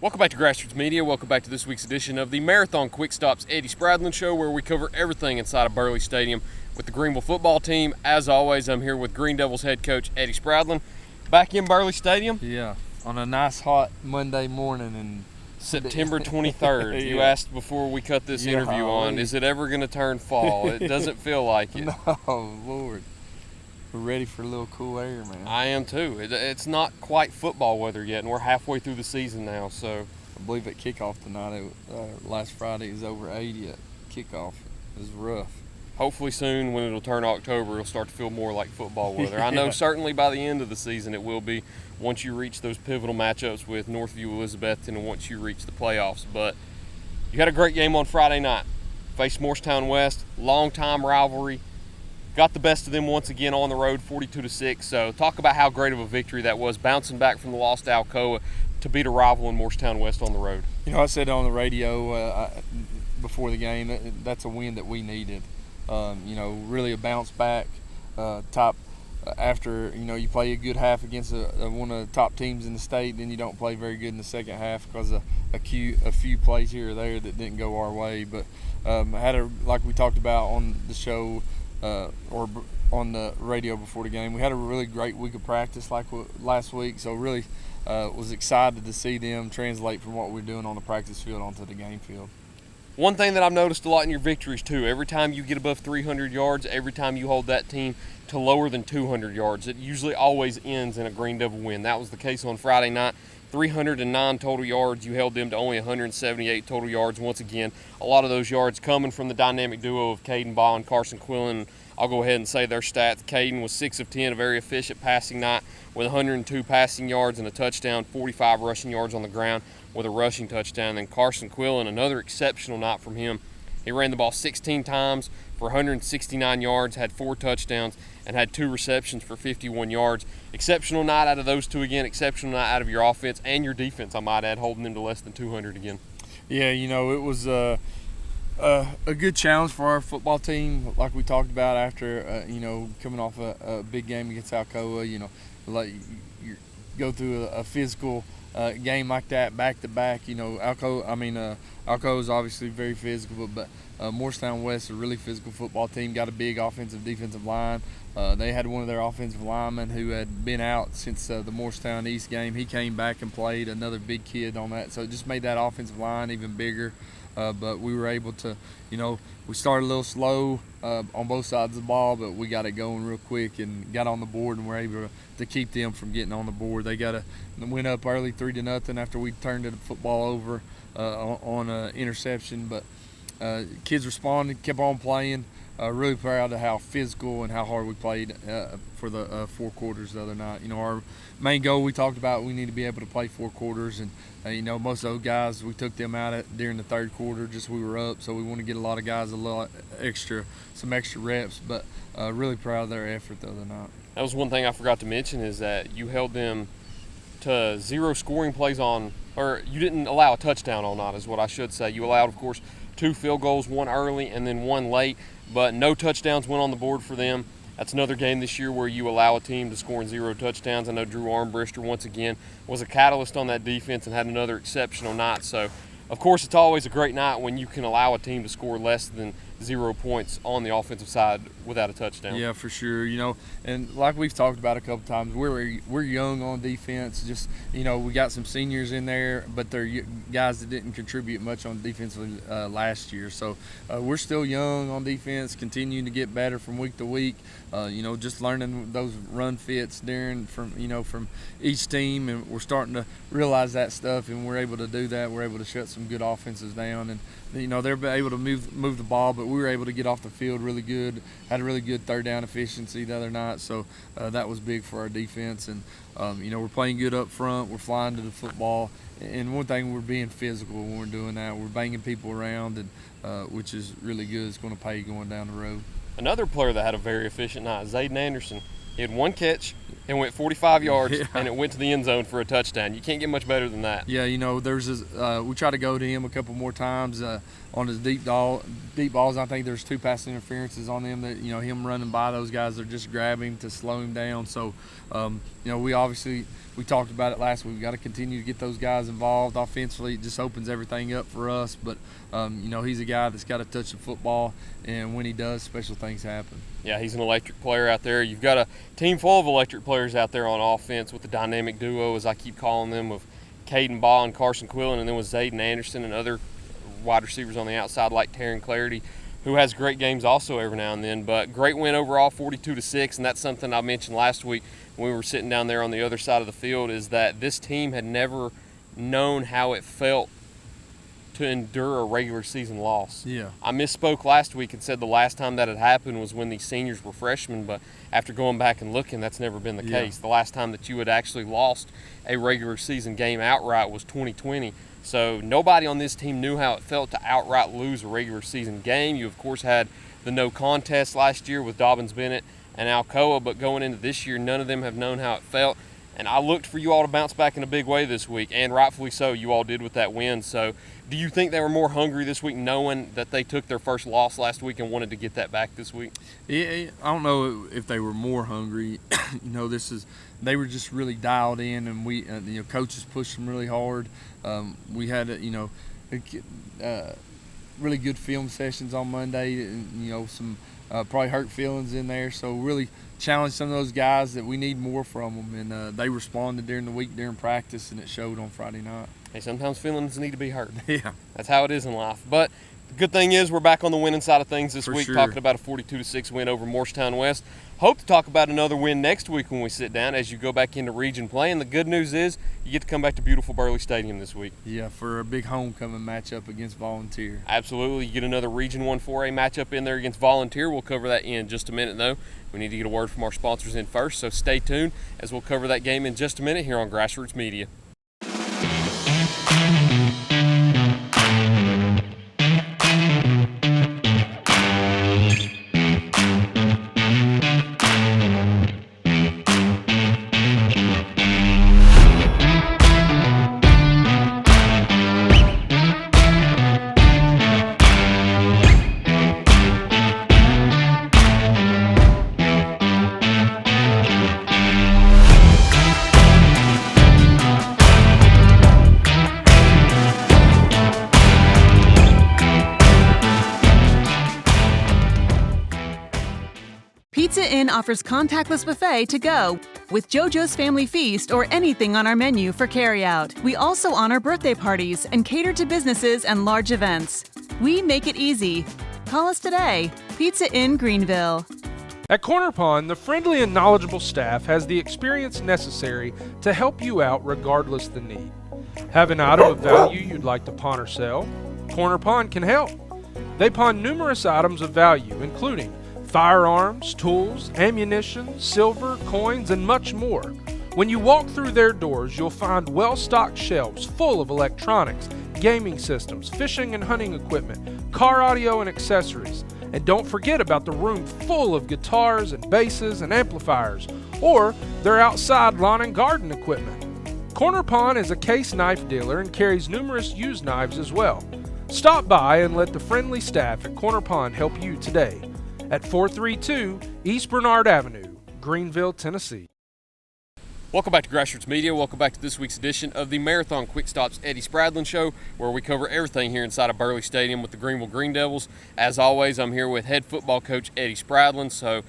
Welcome back to Grassroots Media. Welcome back to this week's edition of the Marathon QuickStops Eddie Spradlen Show, where we cover everything inside of Burley Stadium with the Greeneville football team. As always, I'm here with Green Devils head coach Eddie Spradlen. Back in Burley Stadium. Yeah, on a nice hot Monday morning in September 23rd. Yeah. You asked before we cut this interview on, is it ever going to turn fall? It doesn't feel like it. No, Lord. We're ready for a little cool air, man. I am too. It's not quite football weather yet, and we're halfway through the season now. So I believe at kickoff tonight, last Friday, it was over 80 at kickoff. It was rough. hopefully soon, when it'll turn October, it'll start to feel more like football weather. I know Yeah. certainly by the end of the season it will be, once you reach those pivotal matchups with Northview, Elizabethton, and once you reach the playoffs. But you had a great game on Friday night. Faced Morristown West, long-time rivalry. Got the best of them once again on the road, 42-6. So talk about how great of a victory that was, bouncing back from the loss to Alcoa to beat a rival in Morristown West on the road. You know, I said on the radio before the game, that's a win that we needed. You know, really a bounce back after, you know, you play a good half against one of the top teams in the state, then you don't play very good in the second half because of a few plays here or there that didn't go our way. But like we talked about on the show or on the radio before the game, we had a really great week of practice like last week. So really was excited to see them translate from what we're doing on the practice field onto the game field. One thing that I've noticed a lot in your victories too, every time you get above 300 yards, every time you hold that team to lower than 200 yards, it usually always ends in a Green Devil win. That was the case on Friday night. 309 total yards. You held them to only 178 total yards. Once again, a lot of those yards coming from the dynamic duo of Caden Baugh and Carson Quillen. I'll go ahead and say their stats. Caden was 6 of 10, a very efficient passing night with 102 passing yards and a touchdown, 45 rushing yards on the ground with a rushing touchdown. And then Carson Quillen, another exceptional night from him. He ran the ball 16 times for 169 yards, had 4 touchdowns, and had 2 receptions for 51 yards. Exceptional night out of those two again. Exceptional night out of your offense and your defense, I might add, holding them to less than 200 again. Yeah, you know, it was a good challenge for our football team, like we talked about after, you know, coming off a big game against Alcoa. You know, like you go through a physical game like that back to back. You know, Alcoa is obviously very physical, but Morristown West is a really physical football team. Got a big offensive defensive line. They had one of their offensive linemen who had been out since the Morristown East game. He came back and played, another big kid on that. So it just made that offensive line even bigger. But we were able to, you know, we started a little slow on both sides of the ball, but we got it going real quick and got on the board and were able to keep them from getting on the board. They went up early 3-0 after we turned the football over on an interception. But kids responded, kept on playing. Really proud of how physical and how hard we played for the 4 quarters the other night. You know, our main goal, we talked about, we need to be able to play 4 quarters, and you know, most of those guys, we took them out during the 3rd quarter, just we were up, so we want to get a lot of guys some extra reps. But really proud of their effort the other night. That was one thing I forgot to mention, is that you held them to 0 scoring plays or you didn't allow a touchdown all night, is what I should say. You allowed, of course, 2 field goals, 1 early and then 1 late, but no touchdowns went on the board for them. That's another game this year where you allow a team to score 0 touchdowns. I know Drew Armbrister, once again, was a catalyst on that defense and had another exceptional night. So, of course, it's always a great night when you can allow a team to score less than 0 points on the offensive side without a touchdown. Yeah, for sure. You know, and like we've talked about a couple times, we're young on defense. Just, you know, we got some seniors in there, but they're guys that didn't contribute much on defense last year. So we're still young on defense, continuing to get better from week to week. You know, just learning those run fits from each team, and we're starting to realize that stuff, and we're able to do that. We're able to shut some good offenses down, and you know, they're able to move the ball, but we were able to get off the field really good. Had a really good 3rd down efficiency the other night, so that was big for our defense. And you know, we're playing good up front. We're flying to the football, and one thing, we're being physical when we're doing that. We're banging people around, and which is really good. It's going to pay going down the road. Another player that had a very efficient night, Zayden Anderson. He had 1 catch, It went 45 yards, Yeah. and it went to the end zone for a touchdown. You can't get much better than that. Yeah, we tried to go to him a couple more times on his deep balls. I think there's 2 pass interferences on them that, him running by those guys, they're just grabbing him to slow him down. So, we talked about it last week. We got to continue to get those guys involved offensively. It just opens everything up for us. But, he's a guy that's got to touch the football, and when he does, special things happen. Yeah, he's an electric player out there. You've got a team full of electric players out there on offense with the dynamic duo, as I keep calling them, of Caden Baugh and Carson Quillen, and then with Zayden Anderson and other wide receivers on the outside like Taryn Clarity, who has great games also every now and then. But great win overall, 42-6, and that's something I mentioned last week when we were sitting down there on the other side of the field, is that this team had never known how it felt to endure a regular season loss. Yeah. I misspoke last week and said the last time that had happened was when the seniors were freshmen, but after going back and looking, that's never been the case. The last time that you had actually lost a regular season game outright was 2020. So nobody on this team knew how it felt to outright lose a regular season game. You, of course, had the no contest last year with Dobbins Bennett and Alcoa, but going into this year, none of them have known how it felt. And I looked for you all to bounce back in a big way this week, and rightfully so, you all did with that win. So do you think they were more hungry this week, knowing that they took their first loss last week and wanted to get that back this week? Yeah, I don't know if they were more hungry. They were just really dialed in, and we, coaches pushed them really hard. We had, really good film sessions on Monday, and, some probably hurt feelings in there. So really challenged some of those guys that we need more from them, and they responded during the week during practice, and it showed on Friday night. Hey, sometimes feelings need to be hurt. Yeah. That's how it is in life. But the good thing is we're back on the winning side of things this week, sure. Talking about a 42-6 win over Morristown West. Hope to talk about another win next week when we sit down as you go back into region play. And the good news is you get to come back to beautiful Burley Stadium this week. Yeah, for a big homecoming matchup against Volunteer. Absolutely. You get another Region 1 4A matchup in there against Volunteer. We'll cover that in just a minute, though. We need to get a word from our sponsors in first, so stay tuned as we'll cover that game in just a minute here on Grassroots Media. Pizza Inn offers contactless buffet to go with JoJo's Family Feast or anything on our menu for carryout. We also honor birthday parties and cater to businesses and large events. We make it easy. Call us today. Pizza Inn Greeneville. At Corner Pond, the friendly and knowledgeable staff has the experience necessary to help you out regardless the need. Have an item of value you'd like to pawn or sell? Corner Pond can help. They pawn numerous items of value, including firearms, tools, ammunition, silver, coins, and much more. When you walk through their doors, you'll find well-stocked shelves full of electronics, gaming systems, fishing and hunting equipment, car audio and accessories. And don't forget about the room full of guitars and basses and amplifiers, or their outside lawn and garden equipment. Corner Pond is a case knife dealer and carries numerous used knives as well. Stop by and let the friendly staff at Corner Pond help you today at 432 East Bernard Avenue, Greeneville, Tennessee. Welcome back to Grassroots Media. Welcome back to this week's edition of the Marathon QuickStops Eddie Spradlen Show, where we cover everything here inside of Burley Stadium with the Greeneville Green Devils. As always, I'm here with head football coach Eddie Spradlen. So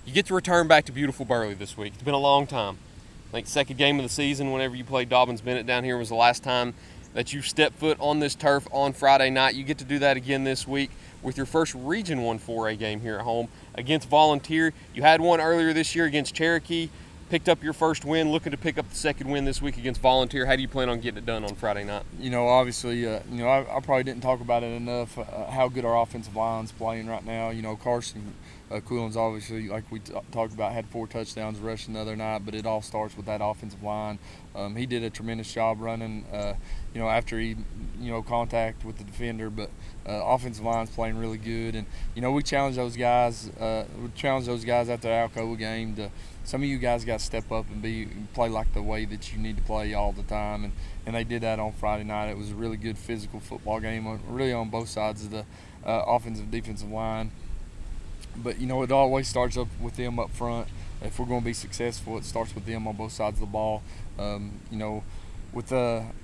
you get to return back to beautiful Burley this week. It's been a long time. I think second game of the season, whenever you played Dobbins Bennett down here, was the last time that you stepped foot on this turf on Friday night. You get to do that again this week with your first Region 1 4A game here at home against Volunteer. You had one earlier this year against Cherokee, picked up your first win, looking to pick up the second win this week against Volunteer. How do you plan on getting it done on Friday night? Obviously, I probably didn't talk about it enough, how good our offensive line's playing right now. Carson Quillen's obviously, like we talked about, had 4 touchdowns rushing the other night, but it all starts with that offensive line. He did a tremendous job running, after he, contact with the defender, but offensive line's playing really good. And, we challenge those guys. After the Alcoa game some of you guys got to step up and play like the way that you need to play all the time, and they did that on Friday night. It was a really good physical football game, really on both sides of the offensive and defensive line. But it always starts up with them up front. If we're going to be successful, it starts with them on both sides of the ball. With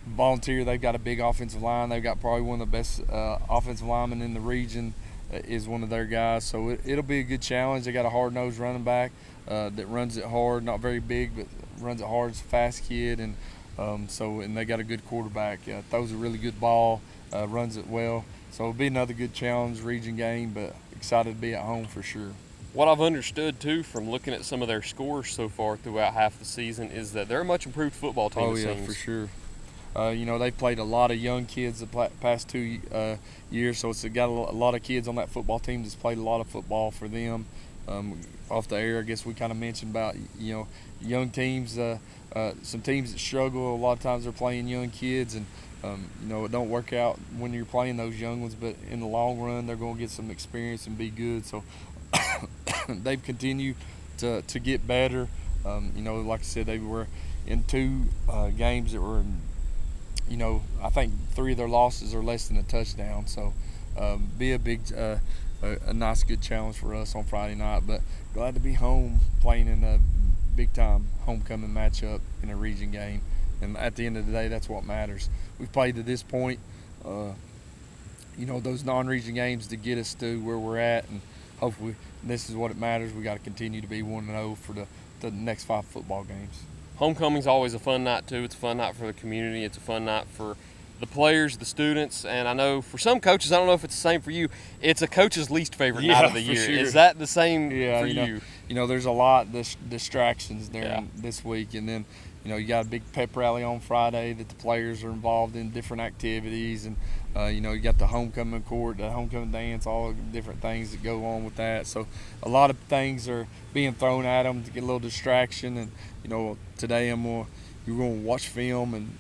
Volunteer, they've got a big offensive line. They've got probably one of the best offensive linemen in the region. Is one of their guys, so it'll be a good challenge. They got a hard-nosed running back that runs it hard, not very big, but runs it hard. It's a fast kid, and they got a good quarterback. Throws a really good ball, runs it well. So it'll be another good challenge region game, but excited to be at home for sure. What I've understood too from looking at some of their scores so far throughout half the season is that they're a much improved football team. Oh yeah, for sure. They've played a lot of young kids the past 2 years, so it's got a lot of kids on that football team that's played a lot of football for them. Off the air, I guess we kind of mentioned about young teams, some teams that struggle. A lot of times they're playing young kids, and it don't work out when you're playing those young ones. But in the long run, they're going to get some experience and be good. So they've continued to get better. Like I said, they were in 2 games that were. I think 3 of their losses are less than a touchdown. So be a big, a nice, good challenge for us on Friday night. But glad to be home playing in a big-time homecoming matchup in a region game. And at the end of the day, that's what matters. We've played to this point, those non-region games to get us to where we're at. And hopefully this is what it matters. We got to continue to be 1-0 for the next 5 football games. Homecoming's always a fun night too. It's a fun night for the community. It's a fun night for the players, the students, and I know for some coaches, I don't know if it's the same for you, it's a coach's least favorite night of the year. Sure. Is that the same for you? There's a lot of distractions during this week, and then you got a big pep rally on Friday that the players are involved in different activities, and you got the homecoming court, the homecoming dance, all the different things that go on with that. So a lot of things are being thrown at them to get a little distraction. And today you're going to watch film and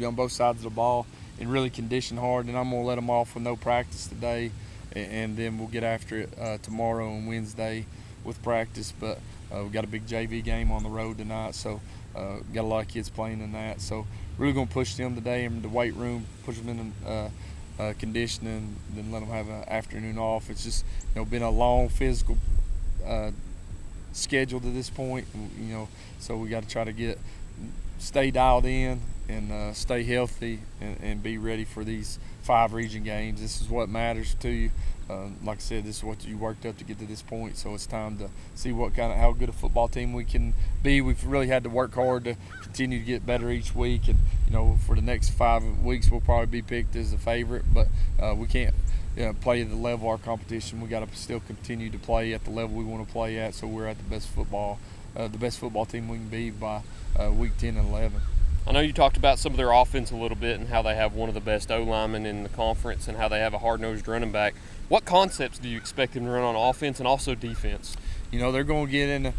on both sides of the ball and really condition hard. And I'm going to let them off with no practice today, and then we'll get after it tomorrow and Wednesday with practice. But we've got a big JV game on the road tonight, so got a lot of kids playing in that. So really going to push them today in the weight room, push them in conditioning, then let them have an afternoon off. It's just been a long physical schedule to this point, so we got to try to stay dialed in and stay healthy and be ready for these 5 region games. This is what matters to you. Like I said, this is what you worked up to get to this point, so it's time to see how good a football team we can be. We've really had to work hard to continue to get better each week, and for the next 5 weeks we'll probably be picked as a favorite, but we can't play at the level of our competition. We got to still continue to play at the level we want to play at, so we're at the best football team we can be by week 10 and 11. I know you talked about some of their offense a little bit and how they have one of the best O-linemen in the conference and how they have a hard-nosed running back. What concepts do you expect them to run on offense and also defense? They're going to get in.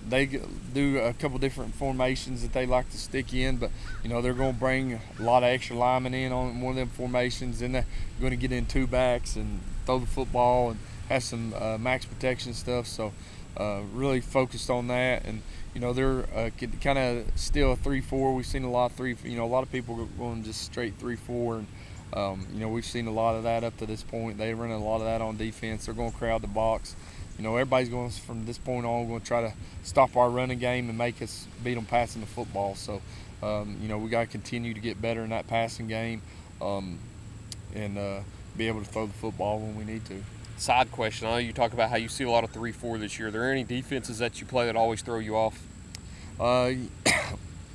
They do a couple different formations that they like to stick in, but they're going to bring a lot of extra linemen in on one of them formations. Then they're going to get in 2 backs and throw the football and have some max protection stuff. So really focused on that, and they're kind of still a 3-4. We've seen a lot of a lot of people are going just straight 3-4, and we've seen a lot of that up to this point. They run a lot of that on defense. They're going to crowd the box. Everybody's going to, from this point on, going to try to stop our running game and make us beat them passing the football. So, we got to continue to get better in that passing game, and be able to throw the football when we need to. Side question, I know you talk about how you see a lot of 3-4 this year. Are there any defenses that you play that always throw you off?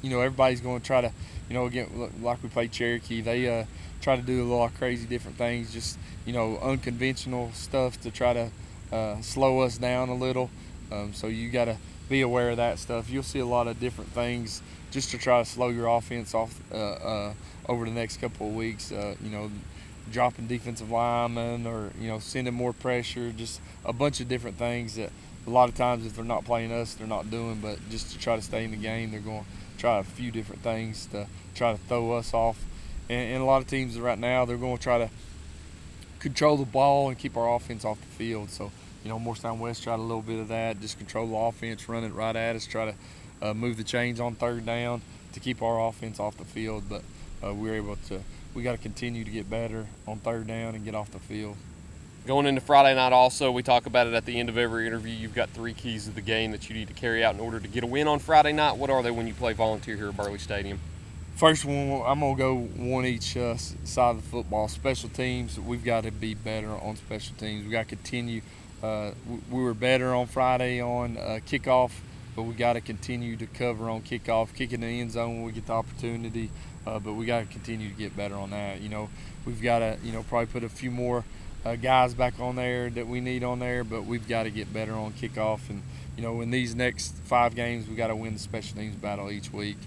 Everybody's going to try to, again, like we played Cherokee, they try to do a lot of crazy different things, just, unconventional stuff to try to slow us down a little. So you got to be aware of that stuff. You'll see a lot of different things just to try to slow your offense off over the next couple of weeks. dropping defensive linemen or, sending more pressure, just a bunch of different things that a lot of times if they're not playing us, they're not doing. But just to try to stay in the game, they're going to try a few different things to try to throw us off. And a lot of teams right now, they're going to try to control the ball and keep our offense off the field. So, Morristown West tried a little bit of that, just control the offense, run it right at us, try to move the chains on third down to keep our offense off the field. But we got to continue to get better on third down and get off the field. Going into Friday night also, we talk about it at the end of every interview. You've got 3 keys of the game that you need to carry out in order to get a win on Friday night. What are they when you play volunteer here at Burley Stadium? First one, I'm going to go one each side of the football. Special teams, we've got to be better on special teams. We got to continue. We were better on Friday on kickoff, but we got to continue to cover on kickoff, kick in the end zone when we get the opportunity. But we got to continue to get better on that. We've got to, probably put a few more guys back on there that we need on there, but we've got to get better on kickoff. And, in these next 5 games, we got to win the special teams battle each week.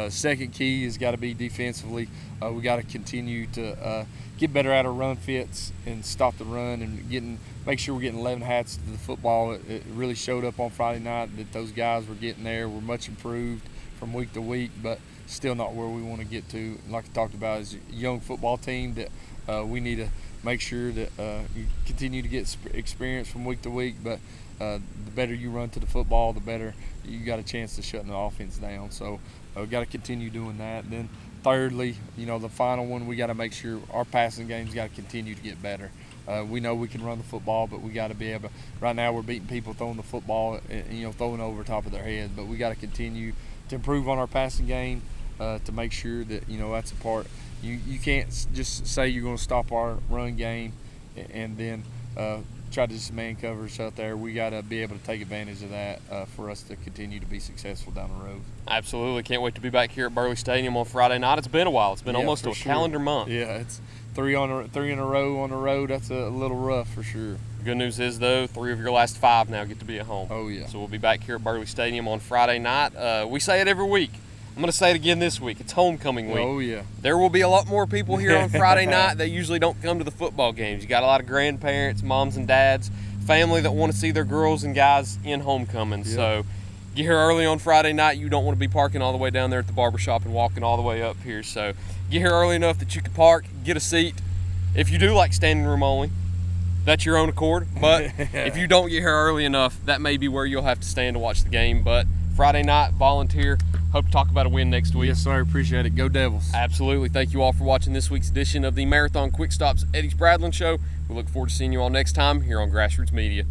Second key has got to be defensively. We got to continue to get better at our run fits and stop the run and make sure we're getting 11 hats to the football. It really showed up on Friday night that those guys were getting there. We're much improved from week to week, but still not where we want to get to. Like I talked about, as a young football team that we need to make sure that you continue to get experience from week to week, but the better you run to the football, the better you got a chance to shut the offense down. So we've got to continue doing that. And then thirdly, the final one, we got to make sure our passing game's got to continue to get better. We know we can run the football, but we got to be able to, right now we're beating people throwing the football, throwing over top of their heads, but we got to continue to improve on our passing game to make sure that, that's a part. You can't just say you're going to stop our run game and then try to just man coverage out there. We got to be able to take advantage of that for us to continue to be successful down the road. Absolutely. Can't wait to be back here at Burley Stadium on Friday night. It's been a while. It's been almost a calendar month. Yeah, it's 3 in a row on the road. That's a little rough for sure. Good news is, though, 3 of your last 5 now get to be at home. Oh, yeah. So we'll be back here at Burley Stadium on Friday night. We say it every week. I'm going to say it again this week. It's homecoming week. Oh, yeah. There will be a lot more people here on Friday night that usually don't come to the football games. You got a lot of grandparents, moms and dads, family that want to see their girls and guys in homecoming. Yep. So get here early on Friday night. You don't want to be parking all the way down there at the barbershop and walking all the way up here. So get here early enough that you can park, get a seat. If you do like standing room only, that's your own accord. But if you don't get here early enough, that may be where you'll have to stand to watch the game. But Friday night, volunteer. Hope to talk about a win next week. Yes, sir. Appreciate it. Go Devils. Absolutely. Thank you all for watching this week's edition of the Marathon QuickStops Eddie Spradlen Show. We look forward to seeing you all next time here on Grassroots Media.